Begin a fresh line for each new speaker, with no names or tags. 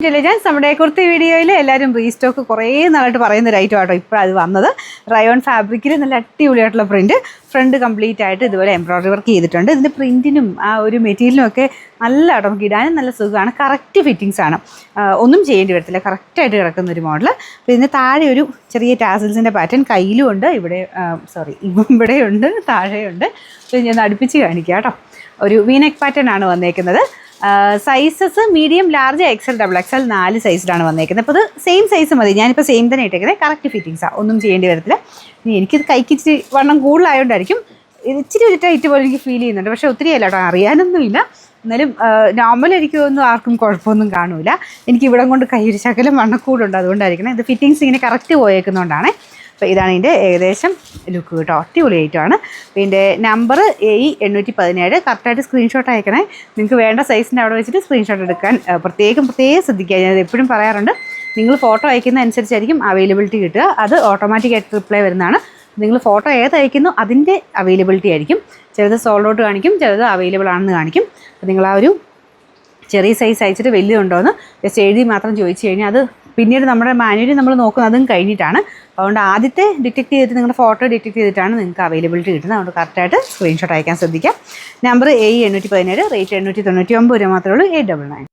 Intelligence നമ്മുടെ കുർത്തി വീഡിയോയിൽ എല്ലാവരും റീസ്റ്റോക്ക് കുറേ നാളായിട്ട് പറയുന്ന ഒരു ഐറ്റം ആട്ടോ ഇപ്പോൾ അത് വന്നത്. റയോൺ ഫാബ്രിക്കിൽ നല്ല അടിപൊളിയായിട്ടുള്ള പ്രിന്റ്, ഫ്രണ്ട് കംപ്ലീറ്റ് ആയിട്ട് ഇതുപോലെ എംബ്രോയിഡറി വർക്ക് ചെയ്തിട്ടുണ്ട്. ഇതിൻ്റെ പ്രിന്റിനും ആ ഒരു മെറ്റീരിയലും ഒക്കെ നല്ല നമുക്ക് ഇടാനും നല്ല സുഖമാണ്. കറക്റ്റ് ഫിറ്റിങ്സ് ആണ്, ഒന്നും ചെയ്യേണ്ടി വരത്തില്ല. കറക്റ്റായിട്ട് കിടക്കുന്ന ഒരു മോഡൽ. അപ്പോൾ ഇതിന് താഴെ ഒരു ചെറിയ ടാസിൽസിൻ്റെ പാറ്റേൺ കയ്യിലും ഉണ്ട്, ഇവിടെയുണ്ട്, താഴെയുണ്ട്. അപ്പോൾ ഞാൻ അടുപ്പിച്ച് കാണിക്കാം കേട്ടോ. ഒരു വീനെക്ക് പാറ്റേൺ ആണ് വന്നേക്കുന്നത്. Sizes medium, large, XL, double XL 4 സൈസിലാണ് വന്നേക്കുന്നത്. അപ്പോൾ ഇത് സെയിം സൈസ് മതി. ഞാനിപ്പോൾ സെയിം തന്നെ ഇട്ടേക്കുന്നത്. കറക്റ്റ് ഫിറ്റിങ്സാണ്, ഒന്നും ചെയ്യേണ്ടി വരത്തില്ല. ഇനി എനിക്കിത് കൈക്ക് ഇച്ചിരി വണ്ണം കൂടുതലായതുകൊണ്ടായിരിക്കും ഇച്ചിരി ഒരു ടൈറ്റ് പോലെ എനിക്ക് ഫീൽ ചെയ്യുന്നുണ്ട്. പക്ഷേ ഒത്തിരി അല്ല കേട്ടോ, അറിയാനൊന്നുമില്ല. എന്നാലും നോർമൽ എനിക്കൊന്നും ആർക്കും കുഴപ്പമൊന്നും കാണൂല. എനിക്ക് ഇവിടെ കൊണ്ട് കൈ ഒരു ശകലം വണ്ണക്കൂടുണ്ട്, അതുകൊണ്ടായിരിക്കണം. ഇത് ഫിറ്റിങ്സ് ഇങ്ങനെ കറക്റ്റ് പോയേക്കുന്നതുകൊണ്ടാണ്. അപ്പോൾ ഇതാണ് ഇതിൻ്റെ ഏകദേശം ലുക്ക് കേട്ടോ. അടിപൊളി ഐറ്റമാണ്. അപ്പോൾ ഇതിൻ്റെ നമ്പർ AE817. കറക്റ്റായിട്ട് സ്ക്രീൻഷോട്ട് അയക്കണേ. നിങ്ങൾക്ക് വേണ്ട സൈസിൻ്റെ അവിടെ വെച്ചിട്ട് സ്ക്രീൻഷോട്ട് എടുക്കാൻ പ്രത്യേകം ശ്രദ്ധിക്കുക. ഞാൻ എപ്പോഴും പറയാറുണ്ട്, നിങ്ങൾ ഫോട്ടോ അയക്കുന്ന അനുസരിച്ചായിരിക്കും അവൈലബിലിറ്റി കിട്ടുക. അത് ഓട്ടോമാറ്റിക്കായിട്ട് റിപ്ലൈ വരുന്നതാണ്. നിങ്ങൾ ഫോട്ടോ ഏത് അയക്കുന്നു അതിൻ്റെ അവൈലബിലിറ്റി ആയിരിക്കും. ചിലത് സോൾഡ് ഔട്ട് കാണിക്കും, ചിലത് അവൈലബിൾ ആണെന്ന് കാണിക്കും. അപ്പോൾ നിങ്ങൾ ആ ഒരു ചെറിയ സൈസ് അയച്ചിട്ട് വലിയതുണ്ടോ എന്ന് ജസ്റ്റ് എഴുതി മാത്രം ചോദിച്ചു കഴിഞ്ഞാൽ അത് പിന്നീട് നമ്മുടെ മാനുവലി നമ്മൾ നോക്കുന്നതും കഴിഞ്ഞിട്ടാണ്. അതുകൊണ്ട് ആദ്യത്തെ ഡിറ്റക്ട് ചെയ്തിട്ട് നിങ്ങളുടെ ഫോട്ടോ ഡിറ്റക്ട് ചെയ്തിട്ടാണ് നിങ്ങൾക്ക് അവൈലബിലിറ്റി കിട്ടുന്നത്. അതുകൊണ്ട് കറക്റ്റായിട്ട് സ്ക്രീൻഷോട്ട് അയക്കാൻ ശ്രദ്ധിക്കാം. നമ്പർ AE817, റേറ്റ് 899 രൂപ മാത്രമേ ഉള്ളൂ. 899.